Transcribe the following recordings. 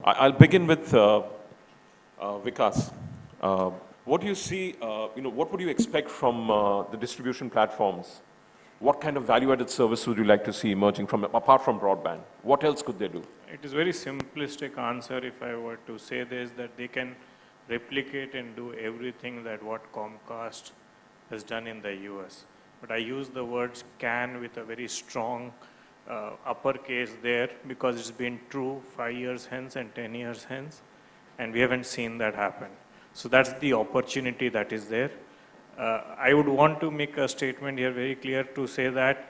I'll begin with Vikas. What do you see, what would you expect from the distribution platforms? What kind of value-added service would you like to see emerging from, apart from broadband? What else could they do? It is very simplistic answer if I were to say this, that they can replicate and do everything that what Comcast has done in the US. But I use the words can with a very strong uppercase there because it's been true 5 years hence and 10 years hence, and we haven't seen that happen. So that's the opportunity that is there. I would want to make a statement here very clear to say that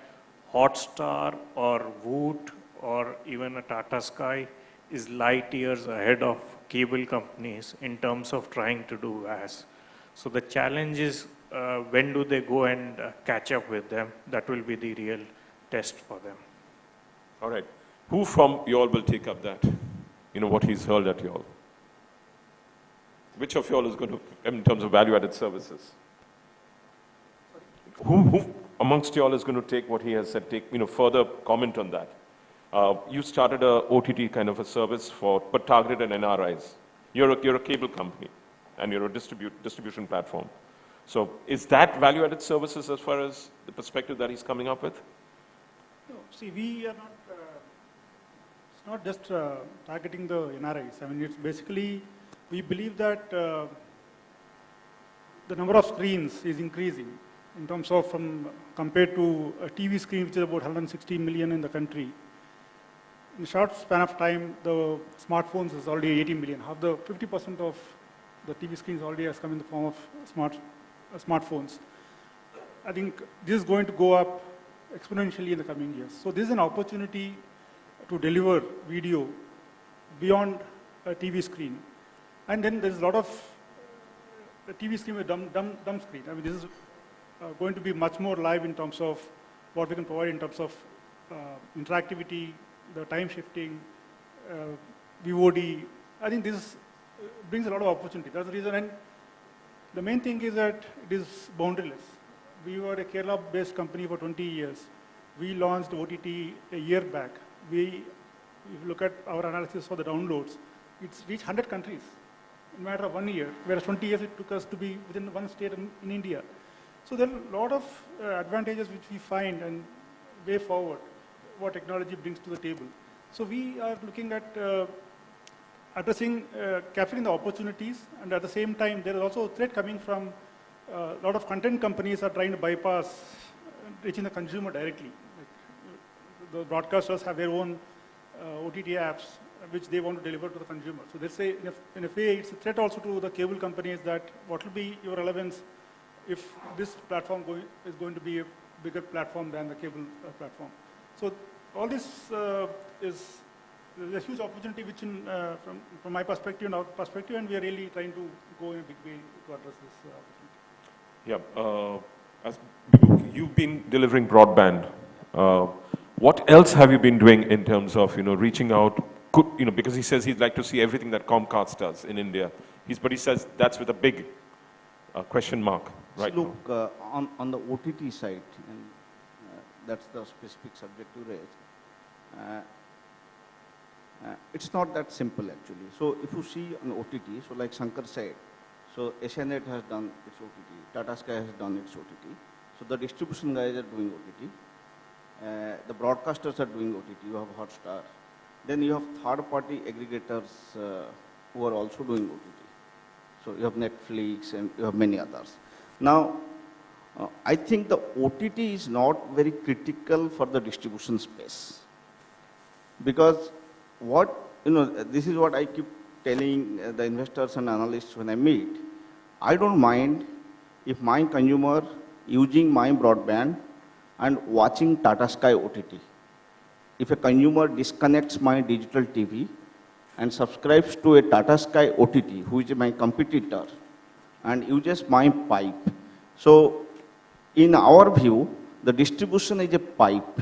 Hotstar or Voot or even a Tata Sky is light years ahead of cable companies in terms of trying to do VAS. So the challenge is when do they go and catch up with them? That will be the real test for them. All right. Who from y'all will take up that? What he's hurled at y'all? Which of y'all is going to, in terms of value-added services? Who amongst y'all is going to take what he has said, further comment on that? You started a OTT kind of a service but targeted at NRIs. You're a cable company, and you're a distribution platform. So is that value-added services as far as the perspective that he's coming up with? No, see, we are not, it's not just targeting the NRIs. I mean, it's basically, we believe that the number of screens is increasing in terms of compared to a TV screen, which is about 160 million in the country. In a short span of time, the smartphones is already 80 million. 50% of the TV screens already has come in the form of smartphones. I think this is going to go up exponentially in the coming years. So this is an opportunity to deliver video beyond a TV screen. And then there's a lot of the TV screen with dumb screen. I mean, this is going to be much more live in terms of what we can provide in terms of interactivity, the time shifting, VOD. I think this brings a lot of opportunity. That's the reason. And the main thing is that it is boundaryless. We were a Kerala-based company for 20 years. We launched OTT a year back. If you look at our analysis for the downloads, it's reached 100 countries in a matter of 1 year, whereas 20 years it took us to be within one state in India. So there are a lot of advantages which we find and way forward what technology brings to the table. So we are looking at capturing the opportunities, and at the same time, there is also a threat coming from a lot of content companies are trying to bypass reaching the consumer directly. Like the broadcasters have their own OTT apps which they want to deliver to the consumer. So they say, in a way, it's a threat also to the cable companies that what will be your relevance if this platform is going to be a bigger platform than the cable platform. So all this is a huge opportunity which from my perspective and our perspective, and we are really trying to go in a big way to address this opportunity. Yeah. As you've been delivering broadband, what else have you been doing in terms of reaching out? Because he says he'd like to see everything that Comcast does in India. But he says that's with a big question mark right now. Look, on the OTT side, and that's the specific subject you raised, it's not that simple actually. So if you see on OTT, so like Shankar said, so SNet has done its OTT, Tata Sky has done its OTT, so the distribution guys are doing OTT, the broadcasters are doing OTT, you have Hotstar, then you have third-party aggregators who are also doing OTT. So you have Netflix and you have many others. Now, I think the OTT is not very critical for the distribution space, because this is what I keep telling the investors and analysts when I meet. I don't mind if my consumer using my broadband and watching Tata Sky OTT. If a consumer disconnects my digital TV and subscribes to a Tata Sky OTT, who is my competitor, and uses my pipe. So in our view, the distribution is a pipe.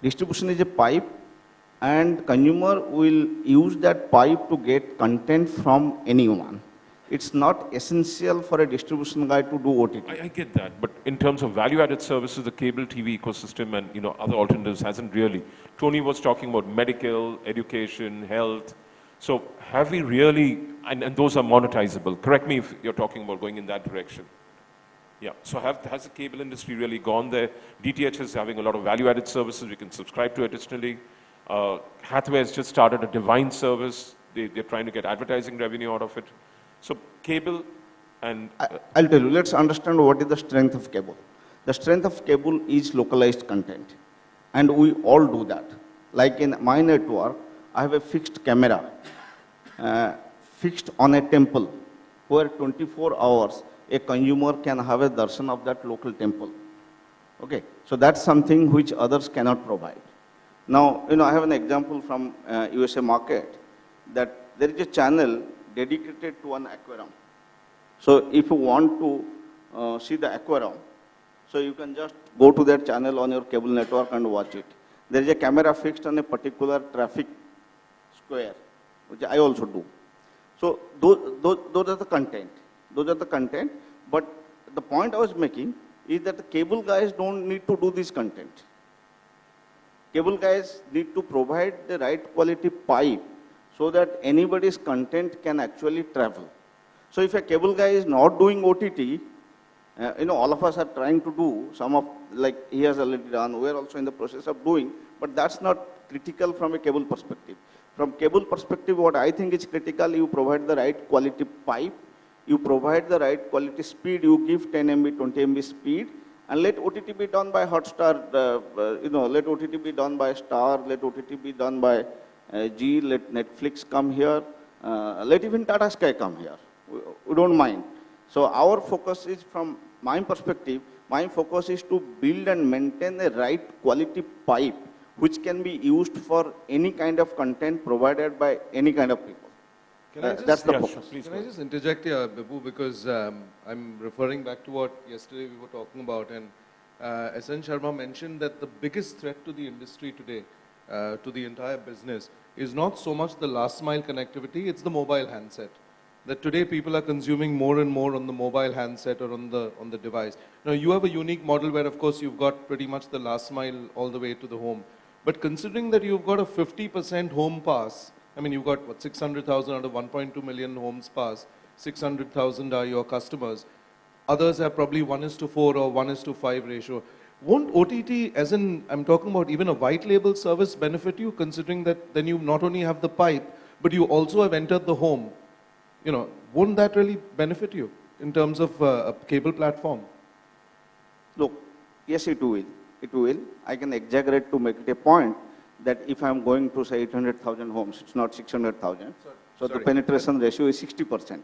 Distribution is a pipe, and consumer will use that pipe to get content from anyone. It's not essential for a distribution guy to do OTT. I get that, but in terms of value-added services, the cable TV ecosystem and other alternatives hasn't really. Tony was talking about medical, education, health. So have we really, and those are monetizable. Correct me if you're talking about going in that direction. Yeah. So has the cable industry really gone there? DTH is having a lot of value-added services. We can subscribe to additionally. Hathaway has just started a divine service. They're trying to get advertising revenue out of it. So cable and... I'll tell you, let's understand what is the strength of cable. The strength of cable is localized content. And we all do that. Like in my network, I have a fixed camera, fixed on a temple, where 24 hours a consumer can have a darshan of that local temple. Okay, so that's something which others cannot provide. Now, I have an example from USA market that there is a channel dedicated to an aquarium. So if you want to see the aquarium, so you can just go to that channel on your cable network and watch it. There is a camera fixed on a particular traffic square, which I also do. So those are the content. Those are the content. But the point I was making is that the cable guys don't need to do this content. Cable guys need to provide the right quality pipe so that anybody's content can actually travel. So if a cable guy is not doing OTT, all of us are trying to do some of, like he has already done, we are also in the process of doing, but that's not critical from a cable perspective. From cable perspective, what I think is critical, you provide the right quality pipe, you provide the right quality speed, you give 10 MB, 20 MB speed, and let OTT be done by Hotstar, let OTT be done by Star, let OTT be done by G, let Netflix come here, let even Tata Sky come here. We don't mind. So our focus is, from my perspective, my focus is to build and maintain a right quality pipe which can be used for any kind of content provided by any kind of people. That's the focus. Can I just interject here, Bibu, because I'm referring back to what yesterday we were talking about, and SN Sharma mentioned that the biggest threat to the industry today, to the entire business, is not so much the last mile connectivity, it's the mobile handset. That today people are consuming more and more on the mobile handset or on the device. Now you have a unique model where of course you've got pretty much the last mile all the way to the home. But considering that you've got a 50% home pass, I mean you've got what, 600,000 out of 1.2 million homes pass, 600,000 are your customers. Others have probably 1:4 or 1:5 ratio. Won't OTT, as in I'm talking about even a white label service, benefit you, considering that then you not only have the pipe, but you also have entered the home? Wouldn't that really benefit you in terms of a cable platform? Look, yes, it will. It will. I can exaggerate to make it a point that if I'm going to say 800,000 homes, it's not 600,000. So the penetration ratio is 60%.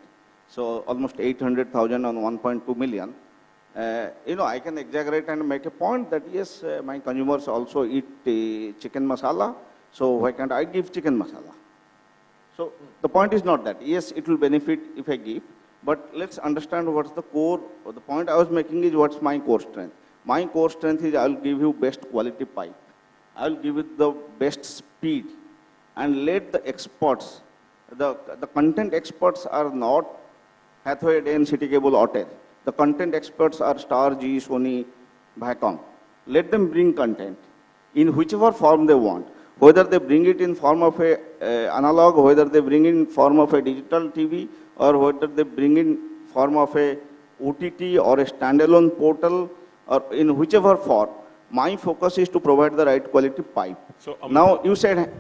So almost 800,000 on 1.2 million. I can exaggerate and make a point that yes, my consumers also eat chicken masala. So why can't I give chicken masala? So the point is not that. Yes, it will benefit if I give, but let's understand what's the core. The point I was making is what's my core strength. My core strength is I will give you best quality pipe. I will give you the best speed, and let the experts, the content experts are not Hathaway, Dane, City Cable, Otel. The content experts are Star, G, Sony, Viacom. Let them bring content in whichever form they want. Whether they bring it in form of a analog, whether they bring in form of a digital TV, or whether they bring in form of a OTT or a standalone portal, or in whichever form, my focus is to provide the right quality pipe. So, now you said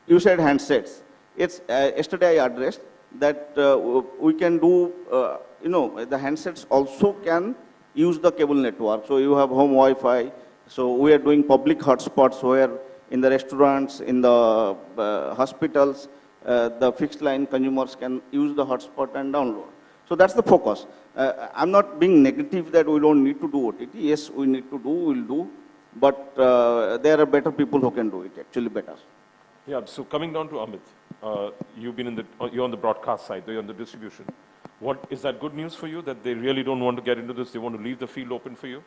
handsets. It's yesterday I addressed that we can do, the handsets also can use the cable network. So you have home Wi-Fi. So we are doing public hotspots where in the restaurants, in the hospitals, the fixed line consumers can use the hotspot and download. So that's the focus. I'm not being negative that we don't need to do OTT. Yes, we need to do, we'll do. But there are better people who can do it, actually better. Yeah, so coming down to Amit, you're on the broadcast side, you're on the distribution. Is that good news for you, that they really don't want to get into this, they want to leave the field open for you?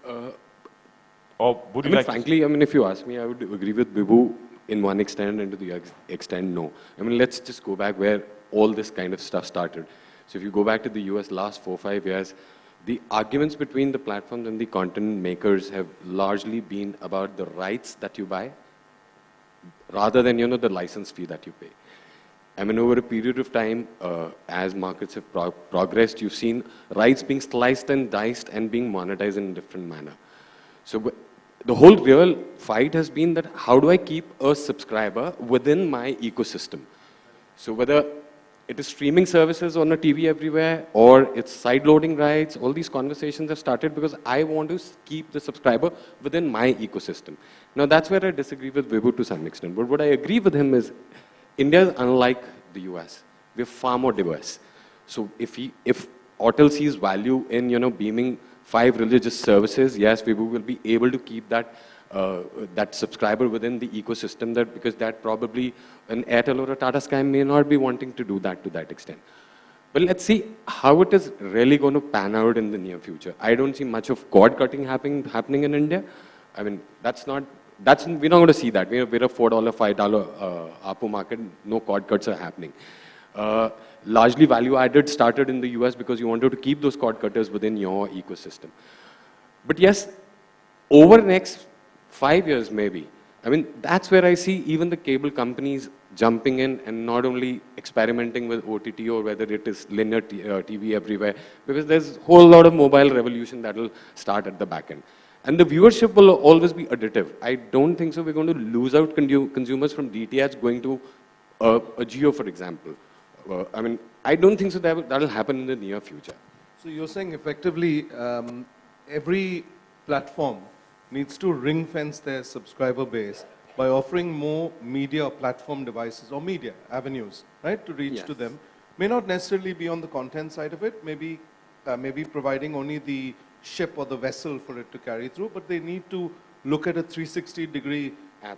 Or would you frankly, if you ask me, I would agree with Bibu in one extent, and to the extent, no. Let's just go back where all this kind of stuff started. So if you go back to the US last 4-5 years, the arguments between the platforms and the content makers have largely been about the rights that you buy rather than, the license fee that you pay. I mean, over a period of time, as markets have progressed, you've seen rights being sliced and diced and being monetized in a different manner. So the whole real fight has been that how do I keep a subscriber within my ecosystem? So whether it is streaming services on a TV everywhere or it's side-loading rights, all these conversations have started because I want to keep the subscriber within my ecosystem. Now that's where I disagree with Vibhu to some extent. But what I agree with him is India is unlike the US. We're far more diverse. So if Airtel sees value in, beaming 5 religious services, yes, we will be able to keep that that subscriber within the ecosystem, because that probably an Airtel or a Tata Sky may not be wanting to do that to that extent. But let's see how it is really going to pan out in the near future. I don't see much of cord cutting happening in India. I mean, we're not going to see that. We're a $4, $5 ARPU market. No cord cuts are happening. Largely value added started in the US because you wanted to keep those cord cutters within your ecosystem. But yes, over the next 5 years maybe, I mean, that's where I see even the cable companies jumping in and not only experimenting with OTT or whether it is linear TV everywhere, because there's a whole lot of mobile revolution that will start at the back end. And the viewership will always be additive. I don't think so we're going to lose out consumers from DTH going to a Geo, for example. I mean, I don't think so that will happen in the near future. So you're saying effectively every platform needs to ring fence their subscriber base by offering more media platform devices or media avenues, right, to reach to them. May not necessarily be on the content side of it, maybe providing only the ship or the vessel for it to carry through, but they need to look at a 360-degree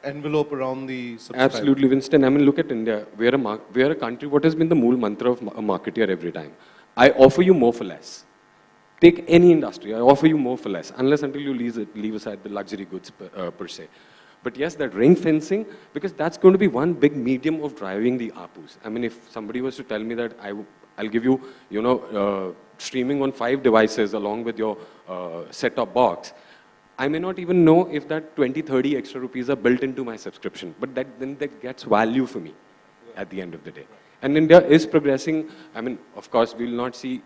envelope around the subscriber. Absolutely, Winston. I mean, look at India. We are a country, what has been the mool mantra of a marketeer every time? I offer you more for less. Take any industry, I offer you more for less, unless until you leave aside the luxury goods per se. But yes, that ring fencing, because that's going to be one big medium of driving the ARPUs. I mean, if somebody was to tell me that I'll give you, streaming on 5 devices along with your set-top box, I may not even know if that 20, 30 extra rupees are built into my subscription, but then that gets value for me at the end of the day. And India is progressing. I mean, of course, we'll not see,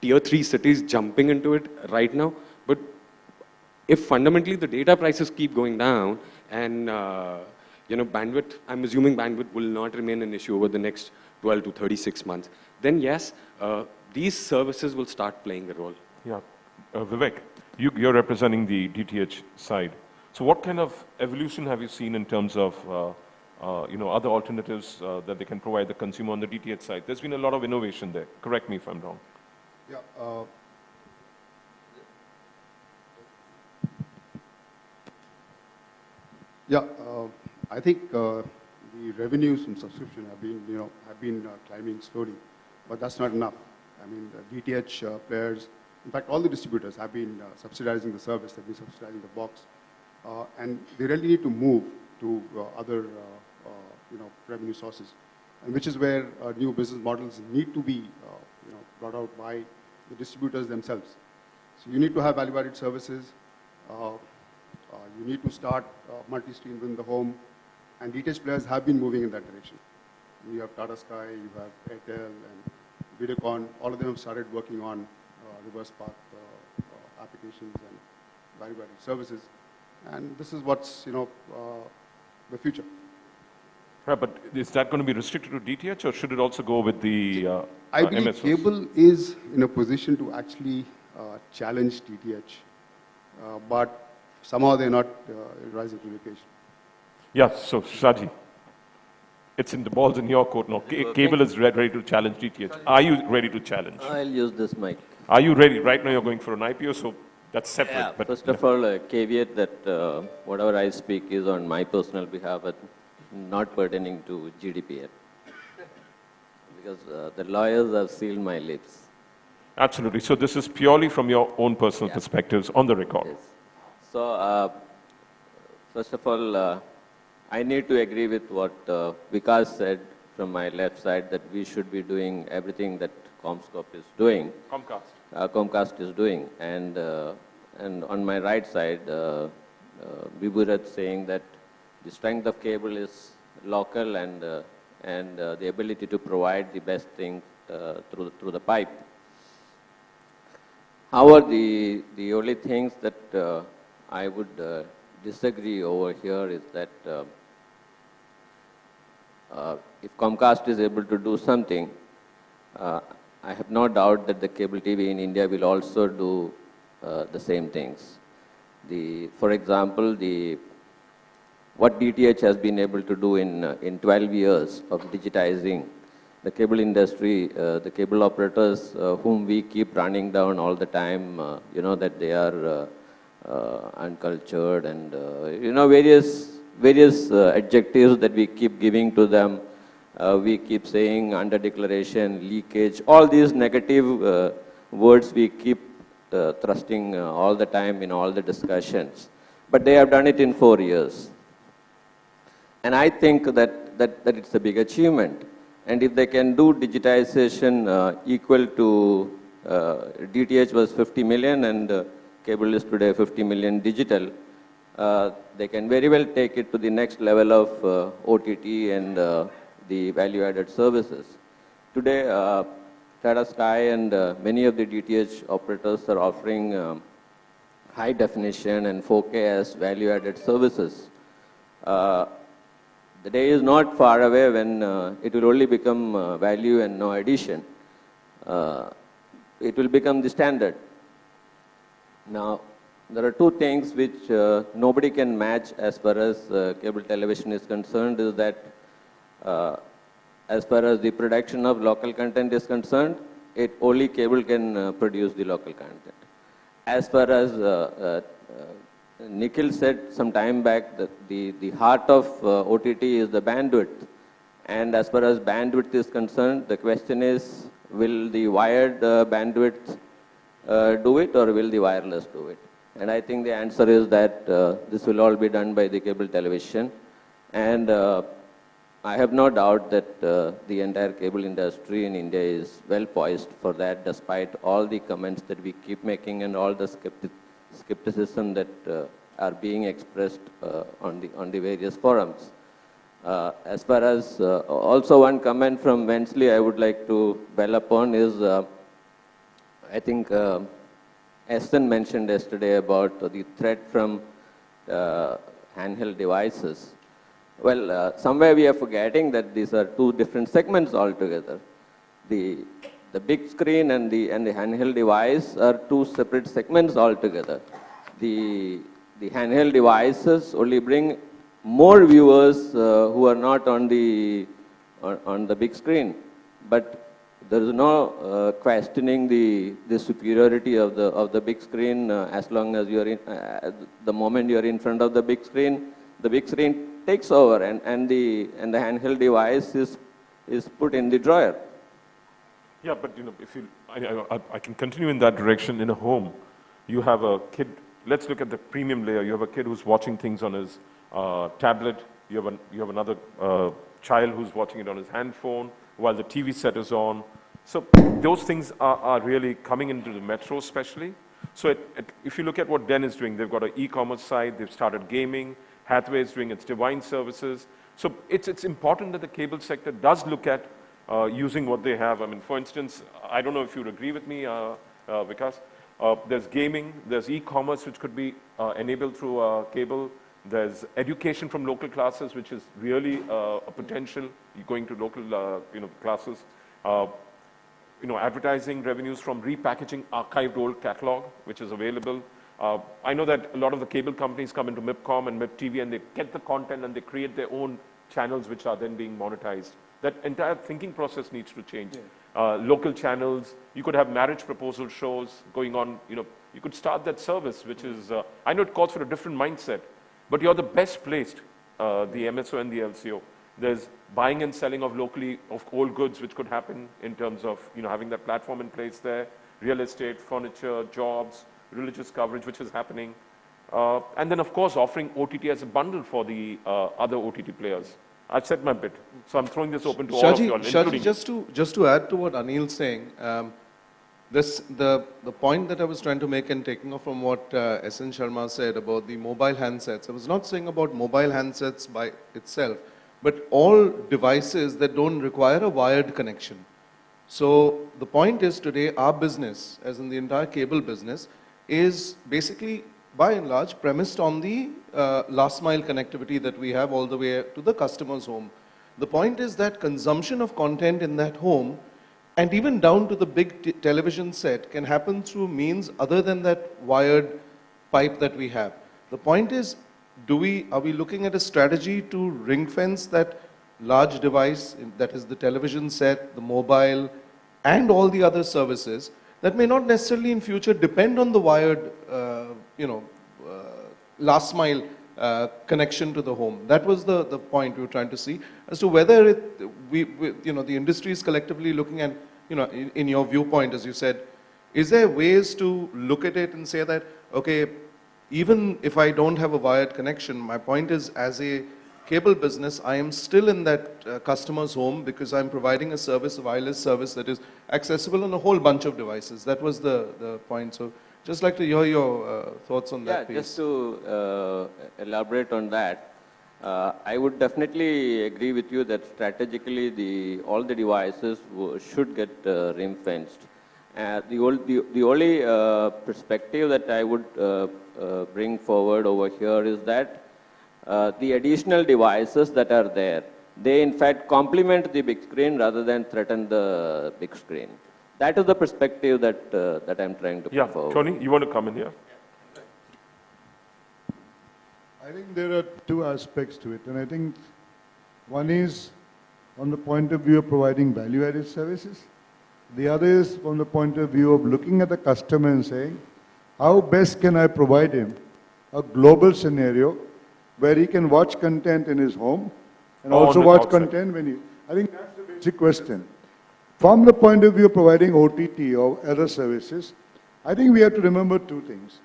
tier 3 cities jumping into it right now, but if fundamentally the data prices keep going down and, bandwidth, I'm assuming bandwidth will not remain an issue over the next 12 to 36 months, then yes, these services will start playing a role. Yeah. Vivek, you're representing the DTH side. So what kind of evolution have you seen in terms of other alternatives that they can provide the consumer on the DTH side? There's been a lot of innovation there. Correct me if I'm wrong. I think the revenues from subscription have been climbing slowly, but that's not enough. I mean, the DTH players, in fact, all the distributors have been subsidizing the service, they've been subsidizing the box, and they really need to move to other revenue sources, and which is where new business models need to be brought out by the distributors themselves. So you need to have value-added services. You need to start multi-stream in the home, and DTH players have been moving in that direction. You have Tata Sky, you have Airtel, and Videocon. All of them have started working on reverse path applications and value-added services, and this is what's the future. Right, but is that going to be restricted to DTH, or should it also go with the I believe MSOs? cable is in a position to actually challenge DTH, but somehow they're not rising to the occasion. Yeah, so Shaji, the ball's in your court now. Cable is ready to challenge DTH. Are you ready to challenge? I'll use this mic. Are you ready? Right now you're going for an IPO, so that's separate. Yeah, but first of all, a caveat that whatever I speak is on my personal behalf, but not pertaining to GDPR. Because the lawyers have sealed my lips. Absolutely. So this is purely from your own personal perspectives on the record. Yes. So, first of all, I need to agree with what Vikas said from my left side that we should be doing everything that Comscope is doing. Comcast is doing, and on my right side, Vibhurat saying that the strength of cable is local and the ability to provide the best thing through the pipe. However, the only things that I would disagree over here is that if Comcast is able to do something, I have no doubt that the cable TV in India will also do the same things. For example, what DTH has been able to do in 12 years of digitizing the cable industry, the cable operators whom we keep running down all the time, that they are uncultured and, various adjectives that we keep giving to them. We keep saying under declaration, leakage, all these negative words we keep thrusting all the time in all the discussions. But they have done it in 4 years. And I think that it's a big achievement. And if they can do digitization equal to DTH was 50 million and cable is today 50 million digital, they can very well take it to the next level of OTT and the value-added services. Today, Tata Sky and many of the DTH operators are offering high definition and 4K as value-added services. The day is not far away when it will only become value and no addition. It will become the standard. Now, there are two things which nobody can match as far as cable television is concerned, is that as far as the production of local content is concerned, only cable can produce the local content. As far as Nikhil said some time back, that the heart of OTT is the bandwidth. And as far as bandwidth is concerned, the question is, will the wired bandwidth do it or will the wireless do it? And I think the answer is that this will all be done by the cable television. And I have no doubt that the entire cable industry in India is well poised for that, despite all the comments that we keep making and all the skepticism that are being expressed on the various forums. As far as also one comment from Wensley I would like to dwell upon is, I think Esten mentioned yesterday about the threat from handheld devices. Well, somewhere we are forgetting that these are two different segments altogether. The big screen and the handheld device are two separate segments altogether. The handheld devices only bring more viewers who are not on the big screen, but there is no questioning the superiority of the big screen as long as you are the moment you are in front of the big screen takes over and the handheld device is put in the drawer. Yeah, but if I can continue in that direction. In a home, you have a kid. Let's look at the premium layer. You have a kid who's watching things on his tablet. You have another child who's watching it on his handphone while the TV set is on. So those things are really coming into the metro, especially. So if you look at what Den is doing, they've got an e-commerce site. They've started gaming. Hathway is doing its divine services. So it's important that the cable sector does look at using what they have. I mean, for instance, I don't know if you'd agree with me, Vikas. There's gaming, there's e-commerce, which could be enabled through cable. There's education from local classes, which is really a potential, going to local classes. Advertising revenues from repackaging archived old catalog, which is available. I know that a lot of the cable companies come into MIPCOM and MIPTV and they get the content and they create their own channels which are then being monetized. That entire thinking process needs to change. Yeah. Local channels, you could have marriage proposal shows going on, you could start that service, which is, I know it calls for a different mindset, but you're the best placed, the MSO and the LCO. There's buying and selling of locally, of old goods, which could happen in terms of, having that platform in place there, real estate, furniture, jobs, religious coverage, which is happening. And then, of course, offering OTT as a bundle for the other OTT players. I've said my bit. So I'm throwing this open to all of you all, Shaji, including just to add to what Anil's saying, the point that I was trying to make and taking off from what S.N. Sharma said about the mobile handsets, I was not saying about mobile handsets by itself, but all devices that don't require a wired connection. So the point is today our business, as in the entire cable business, is basically by and large premised on the last mile connectivity that we have all the way to the customer's home. The point is that consumption of content in that home and even down to the big television set can happen through means other than that wired pipe that we have. The point is, are we looking at a strategy to ring fence that large device, that is the television set, the mobile, and all the other services that may not necessarily in future depend on the wired, last mile connection to the home. That was the point we were trying to see as to whether the industry is collectively looking at, in your viewpoint, as you said, is there ways to look at it and say that, okay, even if I don't have a wired connection, my point is as a cable business, I am still in that customer's home because I'm providing a service, a wireless service that is accessible on a whole bunch of devices. That was the point. So just like to hear your thoughts on that piece. Just to elaborate on that, I would definitely agree with you that strategically all the devices should get ring-fenced. The only perspective that I would bring forward over here is that the additional devices that are there, they in fact complement the big screen rather than threaten the big screen. That is the perspective that I'm trying to put forward. Tony, you want to come in here? I think there are two aspects to it, and I think one is from the point of view of providing value-added services. The other is from the point of view of looking at the customer and saying, how best can I provide him a global scenario where he can watch content in his home and also watch content when he... I think that's the basic question. From the point of view of providing OTT or other services, I think we have to remember two things.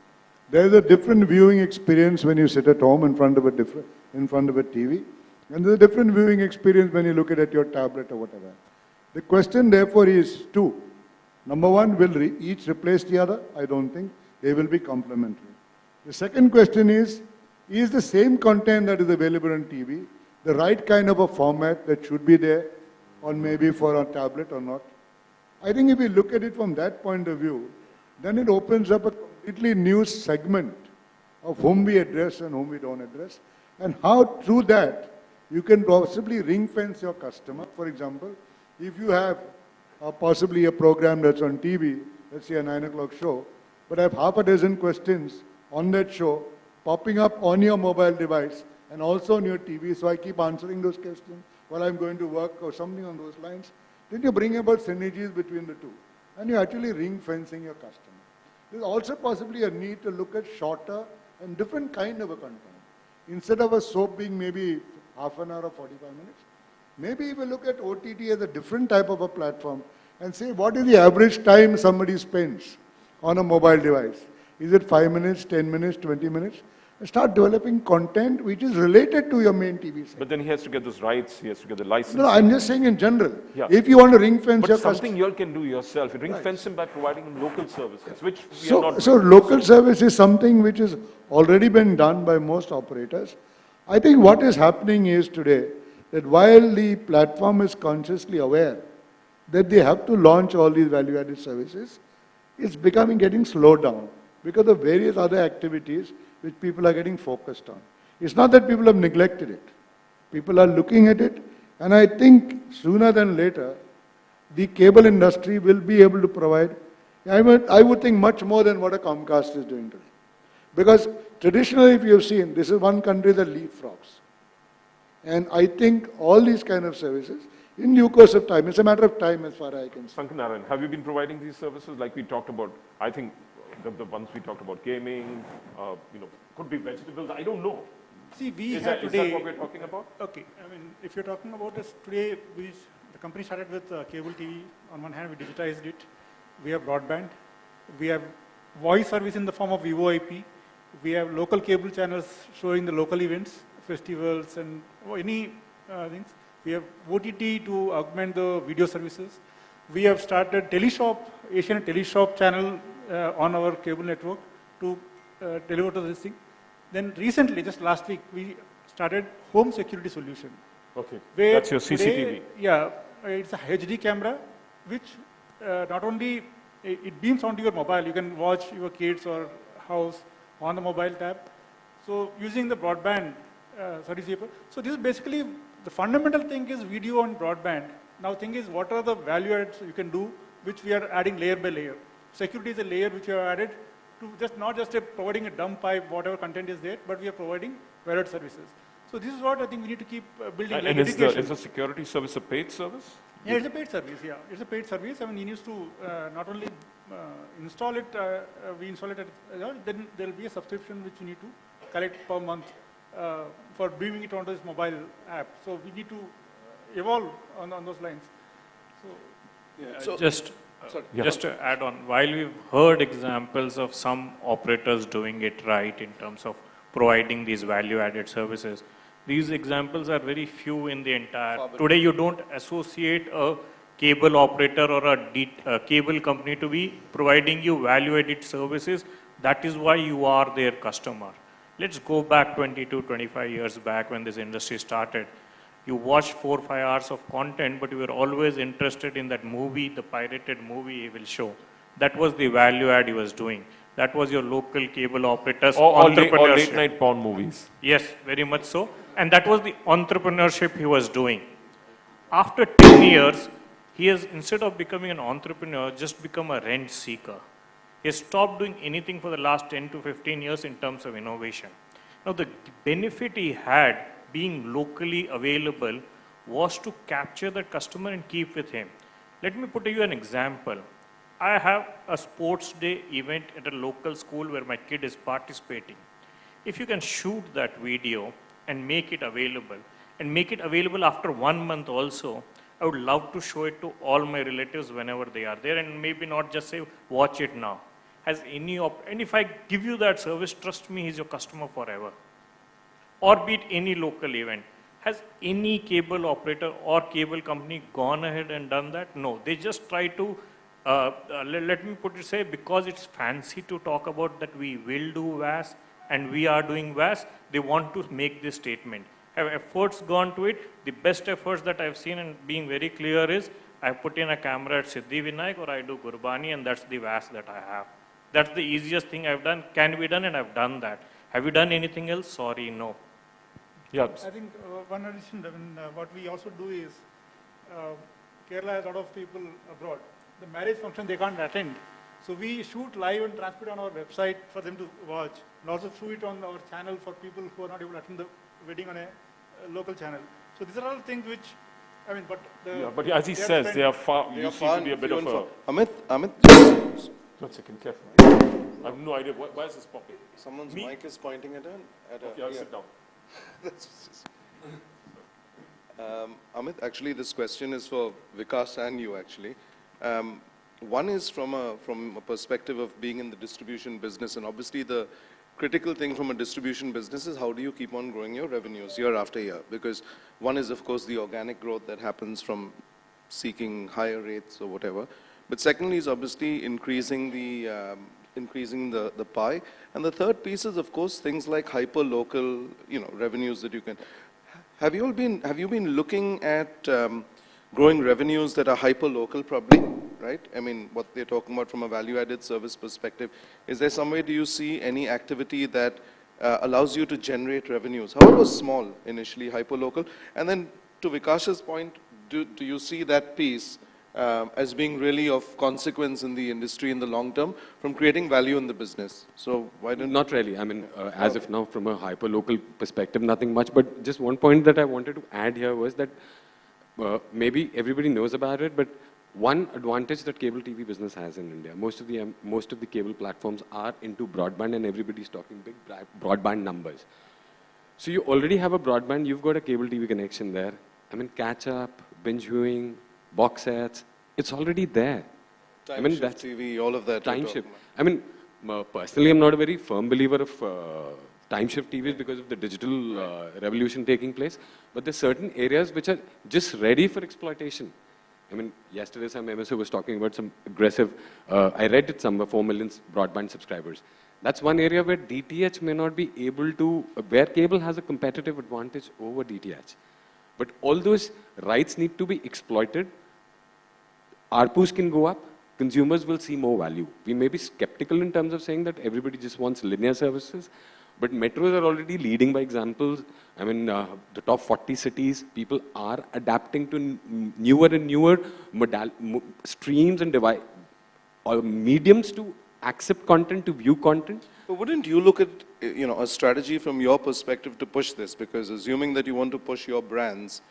There is a different viewing experience when you sit at home in front of a TV, and there's a different viewing experience when you look at your tablet or whatever. The question, therefore, is two. Number one, will each replace the other? I don't think. They will be complementary. The second question is the same content that is available on TV the right kind of a format that should be there, or maybe for a tablet or not? I think if we look at it from that point of view, then it opens up a completely new segment of whom we address and whom we don't address, and how through that you can possibly ring fence your customer. For example, if you have possibly a program that's on TV, let's say a 9 o'clock show, but I have half a dozen questions on that show popping up on your mobile device and also on your TV, so I keep answering those questions while I'm going to work or something on those lines, then you bring about synergies between the two, and you're actually ring fencing your customer. There's also possibly a need to look at shorter and different kind of a content. Instead of a soap being maybe half an hour or 45 minutes, maybe we look at OTT as a different type of a platform and say, what is the average time somebody spends on a mobile device? Is it 5 minutes, 10 minutes, 20 minutes? And start developing content which is related to your main TV set. But then he has to get those rights, he has to get the license. No, I'm just saying in general. Yeah. If you want to ring fence your customer. But something you all can do yourself. You ring fence him by providing him local services, which we are not So local service is something which has already been done by most operators. I think what is happening is today that while the platform is consciously aware that they have to launch all these value-added services, it's getting slowed down because of various other activities which people are getting focused on. It's not that people have neglected it. People are looking at it, and I think sooner than later, the cable industry will be able to provide, I would think much more than what a Comcast is doing today. Because traditionally, if you have seen, this is one country that leapfrogs. And I think all these kind of services, in due course of time, it's a matter of time as far as I can see. Sankanarayan, have you been providing these services like we talked about? I think the ones we talked about, gaming, could be vegetables, I don't know. See, we Is have today... that what we're talking about? Okay, I mean, if you're talking about this, today the company started with cable TV. On one hand, we digitized it. We have broadband. We have voice service in the form of VoIP. We have local cable channels showing the local events, festivals, and any things. We have OTT to augment the video services. We have started Teleshop, Asian Teleshop channel on our cable network to deliver to this thing. Then recently, just last week, we started home security solution. Okay, Where that's your today, CCTV. yeah, it's a HD camera, which not only it beams onto your mobile. You can watch your kids or house on the mobile tab. So using the broadband service. So this is basically the fundamental thing is video and broadband. Now thing is what are the value adds you can do, which we are adding layer by layer. Security is a layer which we have added to just not just providing a dumb pipe, whatever content is there, but we are providing value services. So this is what I think we need to keep building. And like is education. the security service a paid service? Yeah, it's a paid service, yeah. It's a paid service. I mean, he needs to not only install it, we install it, then there will be a subscription which we need to collect per month for beaming it onto this mobile app. So we need to evolve on those lines. So, Just to add on, while we've heard examples of some operators doing it right in terms of providing these value-added services, these examples are very few in the entire. Today, you don't associate a cable operator or a cable company to be providing you value-added services. That is why you are their customer. Let's go back 22, 25 years back when this industry started. You watched 4 or 5 hours of content, but you were always interested in that movie, the pirated movie he will show. That was the value add he was doing. That was your local cable operators entrepreneurship. Or late night porn movies. Yes, very much so. And that was the entrepreneurship he was doing. After 10 years, he has, instead of becoming an entrepreneur, just become a rent seeker. He has stopped doing anything for the last 10 to 15 years in terms of innovation. Now, the benefit he had being locally available was to capture the customer and keep with him. Let me put you an example. I have a sports day event at a local school where my kid is participating. If you can shoot that video and make it available after 1 month also, I would love to show it to all my relatives whenever they are there, and maybe not just say, watch it now. Has any and if I give you that service, trust me, he's your customer forever. Or be it any local event. Has any cable operator or cable company gone ahead and done that? No, they just try to, let me put it, say, because it's fancy to talk about that we will do VAS and we are doing VAS, they want to make this statement. Have efforts gone to it? The best efforts that I've seen, and being very clear, is I put in a camera at Siddhi Vinayak or I do Gurbani, and that's the VAS that I have. That's the easiest thing I've done, can be done, and I've done that. Have you done anything else? Sorry, no. Yeah. I think one addition, I mean, what we also do is, Kerala has a lot of people abroad. The marriage function they can't attend. So we shoot live and transmit on our website for them to watch, and also show it on our channel for people who are not able to attend the wedding on a local channel. So these are all things which, I mean, but as he says, they are far, you seem to be a bit of a... Amit. 1 second, careful. I have no idea. Why is this popping? Someone's mic is pointing at Okay, I'll sit down. Amit, actually, this question is for Vikas and you, actually. One is from a perspective of being in the distribution business, and obviously the critical thing from a distribution business is how do you keep on growing your revenues year after year? Because one is, of course, the organic growth that happens from seeking higher rates or whatever. But secondly is obviously increasing the pie. And the third piece is, of course, things like hyper-local, revenues that you can. Have you been looking at growing revenues that are hyper-local probably, right? I mean, what they're talking about from a value-added service perspective. Is there some way, do you see any activity that allows you to generate revenues? However small initially, hyper-local. And then to Vikash's point, do you see that piece as being really of consequence in the industry in the long term from creating value in the business? So why don't... Not really. I mean, as of now, from a hyper-local perspective, nothing much. But just one point that I wanted to add here was that maybe everybody knows about it, but one advantage that cable TV business has in India, most of the cable platforms are into broadband, and everybody's talking big broadband numbers. So you already have a broadband, you've got a cable TV connection there. I mean, catch up, binge viewing, box sets, it's already there. Time shift TV, all of that. Time shift. I mean, personally, I'm not a very firm believer of time shift TVs because of the digital revolution taking place. But there's certain areas which are just ready for exploitation. I mean, yesterday some MSO was talking about some aggressive, I read it somewhere, 4 million broadband subscribers. That's one area where DTH may not be able to, where cable has a competitive advantage over DTH. But all those rights need to be exploited. ARPUs can go up, consumers will see more value. We may be skeptical in terms of saying that everybody just wants linear services, but metros are already leading by examples. I mean, the top 40 cities, people are adapting to newer and newer streams and mediums to accept content, to view content. But wouldn't you look at, a strategy from your perspective to push this? Because assuming that you want to push your brands,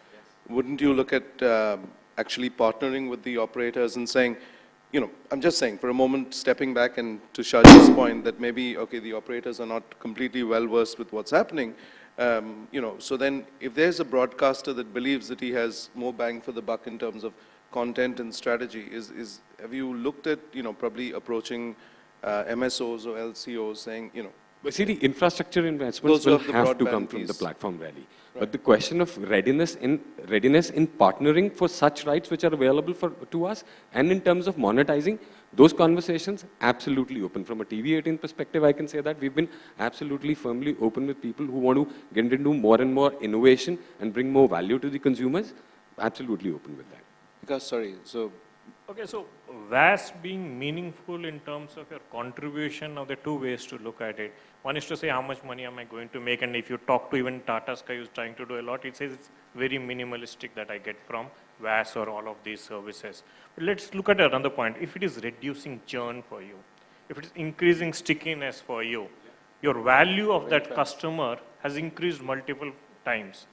wouldn't you look at actually partnering with the operators and saying, I'm just saying for a moment, stepping back and to Shaj's point that maybe, okay, the operators are not completely well versed with what's happening. So then if there's a broadcaster that believes that he has more bang for the buck in terms of content and strategy, have you looked at, probably approaching MSOs or LCOs saying, But see, the infrastructure investments will have to come from the platform really. Right. But the question of readiness in partnering for such rights which are available to us, and in terms of monetizing, those conversations absolutely open. From a TV18 perspective, I can say that we've been absolutely firmly open with people who want to get into more and more innovation and bring more value to the consumers. Absolutely open with that. Because, sorry, so... Okay, so VAS being meaningful in terms of your contribution, now there are two ways to look at it. One is to say how much money am I going to make, and if you talk to even Tata Sky who's trying to do a lot, it says it's very minimalistic that I get from VAS or all of these services. But let's look at another point. If it is reducing churn for you, if it is increasing stickiness for you, your value of that customer has increased multiple times.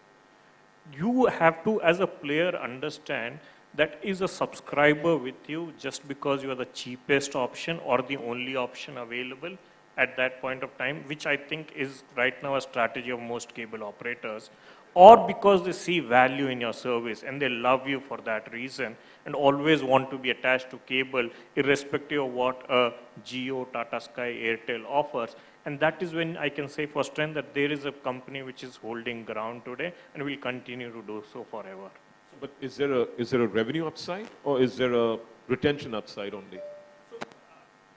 You have to, as a player, understand that is a subscriber with you just because you are the cheapest option or the only option available at that point of time, which I think is right now a strategy of most cable operators, or because they see value in your service and they love you for that reason and always want to be attached to cable irrespective of what a Jio, Tata Sky, Airtel offers. And that is when I can say for strength that there is a company which is holding ground today and will continue to do so forever. But is there a revenue upside, or is there a retention upside only?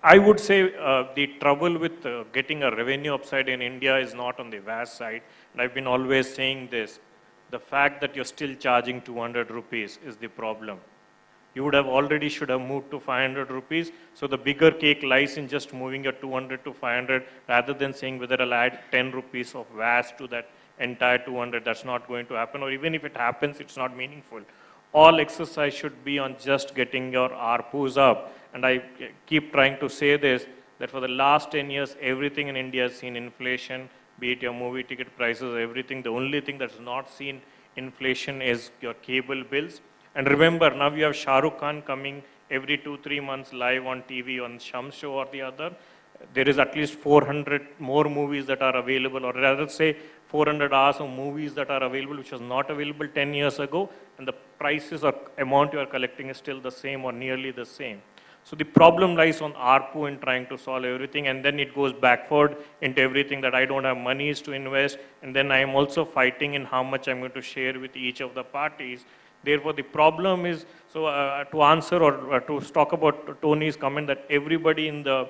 I would say the trouble with getting a revenue upside in India is not on the VAS side. And I've been always saying this. The fact that you're still charging 200 rupees is the problem. You would have already should have moved to 500 rupees. So the bigger cake lies in just moving your 200 to 500 rather than saying whether I'll add 10 rupees of VAS to that entire 200. That's not going to happen, or even if it happens, it's not meaningful. All exercise should be on just getting your ARPUs up. And I keep trying to say this, that for the last 10 years, everything in India has seen inflation, be it your movie ticket prices, everything. The only thing that's not seen inflation is your cable bills. And remember, now you have Shah Rukh Khan coming every 2-3 months live on TV on some show or the other. There is at least 400 more movies that are available, or rather say 400 hours of movies that are available, which was not available 10 years ago, and the prices or amount you are collecting is still the same or nearly the same. So the problem lies on ARPU in trying to solve everything, and then it goes backward into everything that I don't have monies to invest, and then I am also fighting in how much I'm going to share with each of the parties. Therefore, the problem is, so to answer or to talk about Tony's comment that everybody in the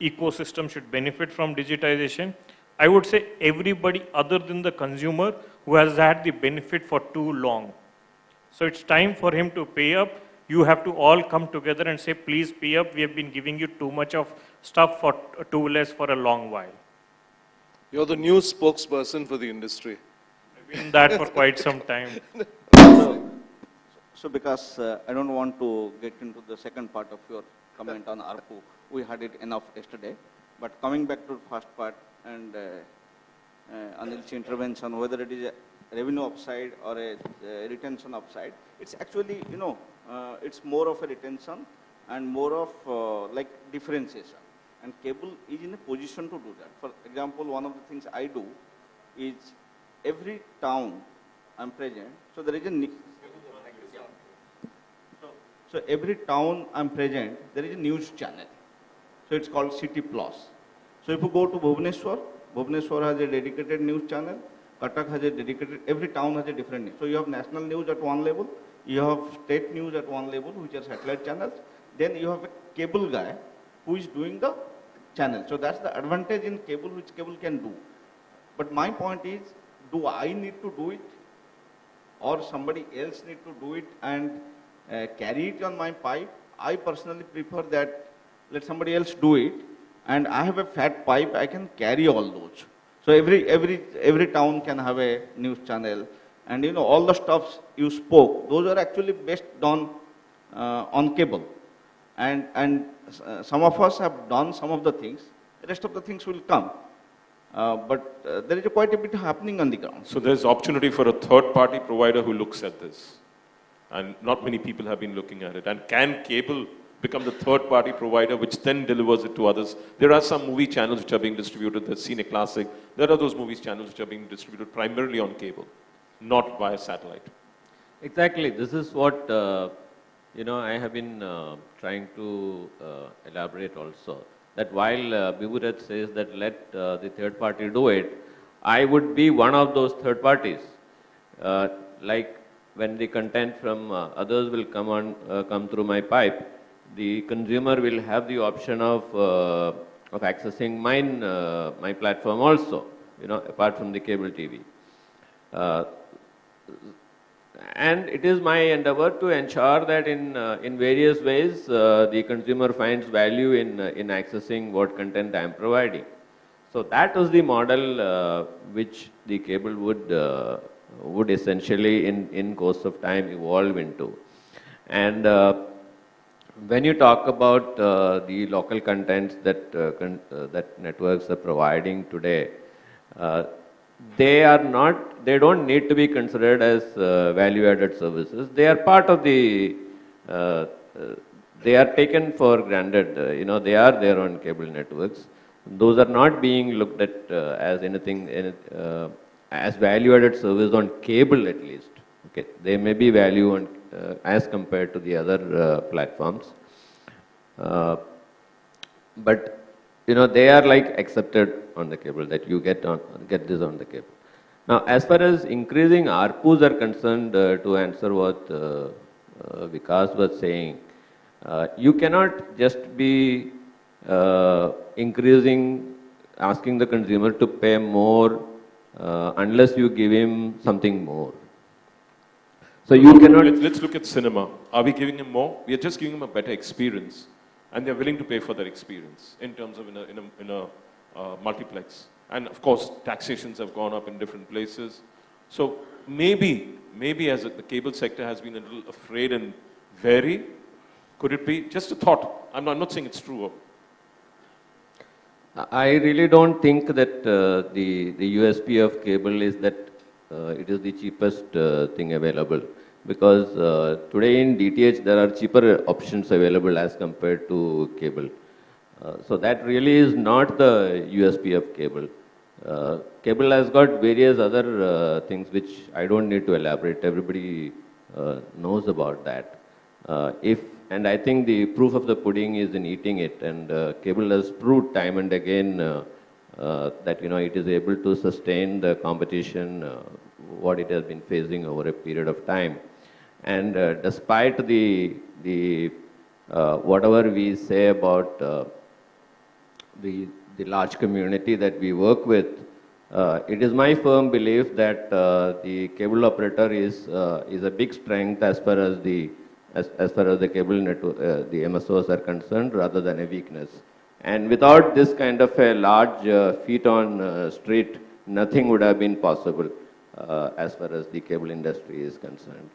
ecosystem should benefit from digitization, I would say everybody other than the consumer who has had the benefit for too long. So it's time for him to pay up. You have to all come together and say, please pay up. We have been giving you too much of stuff for too less for a long while. You're the new spokesperson for the industry. I've been that for quite some time. So because I don't want to get into the second part of your comment on ARPU, we had it enough yesterday. But coming back to the first part and Anil's intervention, whether it is a revenue upside or a retention upside, it's actually, it's more of a retention and more of like differentiation. And cable is in a position to do that. For example, one of the things I do is every town I'm present, so there is a so every town I'm present, there is a news channel. So it's called City Plus. So if you go to Bhubaneswar, Bhubaneswar has a dedicated news channel. Cuttack has a dedicated, every town has a different news. So you have national news at one level, you have state news at one level, which are satellite channels. Then you have a cable guy who is doing the channel. So that's the advantage in cable, which cable can do. But my point is, do I need to do it? Or somebody else need to do it and carry it on my pipe? I personally prefer that let somebody else do it, and I have a fat pipe, I can carry all those. So every town can have a news channel, and you know all the stuffs you spoke, those are actually best done on cable. And some of us have done some of the things, the rest of the things will come. But there is quite a bit happening on the ground. So there's opportunity for a third-party provider who looks at this. And not many people have been looking at it. And can cable become the third-party provider which then delivers it to others? There are some movie channels which are being distributed, there's Cine Classic. There are those movies channels which are being distributed primarily on cable, not via satellite. Exactly. This is what, I have been trying to elaborate also. That while Biburat says that let the third party do it, I would be one of those third parties. Like when the content from others will come through my pipe, the consumer will have the option of accessing my platform also, apart from the cable TV. And it is my endeavor to ensure that in various ways the consumer finds value in accessing what content I am providing. So that is the model which the cable would essentially in course of time evolve into. And when you talk about the local contents that networks are providing today, they don't need to be considered as value-added services. They are part of they are taken for granted. They are there on cable networks. Those are not being looked at as anything as value-added service on cable at least. Okay, they may be value on as compared to the other platforms, but they are like accepted on the cable, that you get this on the cable. Now, as far as increasing ARPUs are concerned, to answer what Vikas was saying, you cannot just be asking the consumer to pay more unless you give him something more. So you cannot. Let's look at cinema. Are we giving him more? We are just giving him a better experience, and they're willing to pay for that experience in terms of in a multiplex. And of course, taxations have gone up in different places. So maybe as the cable sector has been a little afraid and wary, could it be? Just a thought. I'm not saying it's true. I really don't think that the USP of cable is that it is the cheapest thing available, because today in DTH there are cheaper options available as compared to cable. So that really is not the USP of cable. Cable has got various other things which I don't need to elaborate. Everybody knows about that. And I think the proof of the pudding is in eating it, and cable has proved time and again that it is able to sustain the competition what it has been facing over a period of time. And despite the whatever we say about the large community that we work with, it is my firm belief that the cable operator is a big strength as far as the cable network, the MSOs are concerned, rather than a weakness. And without this kind of a large feet on street, nothing would have been possible as far as the cable industry is concerned.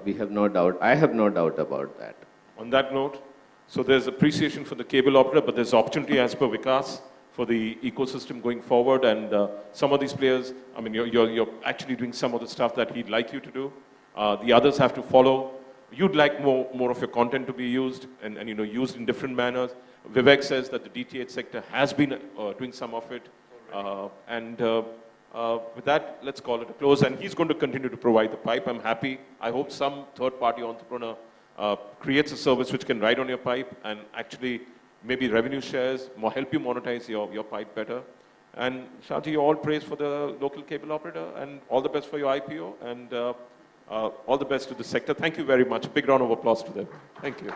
We have no doubt. I have no doubt about that. On that note, so there's appreciation for the cable operator, but there's opportunity as per Vikas for the ecosystem going forward. And some of these players, I mean, you're actually doing some of the stuff that he'd like you to do. The others have to follow. You'd like more of your content to be used and used in different manners. Vivek says that the DTH sector has been doing some of it. With that, let's call it a close. And he's going to continue to provide the pipe. I'm happy. I hope some third-party entrepreneur creates a service which can ride on your pipe and actually maybe revenue shares, help you monetize your pipe better. And Shahji, all praise for the local cable operator, and all the best for your IPO, and all the best to the sector. Thank you very much. A big round of applause to them. Thank you.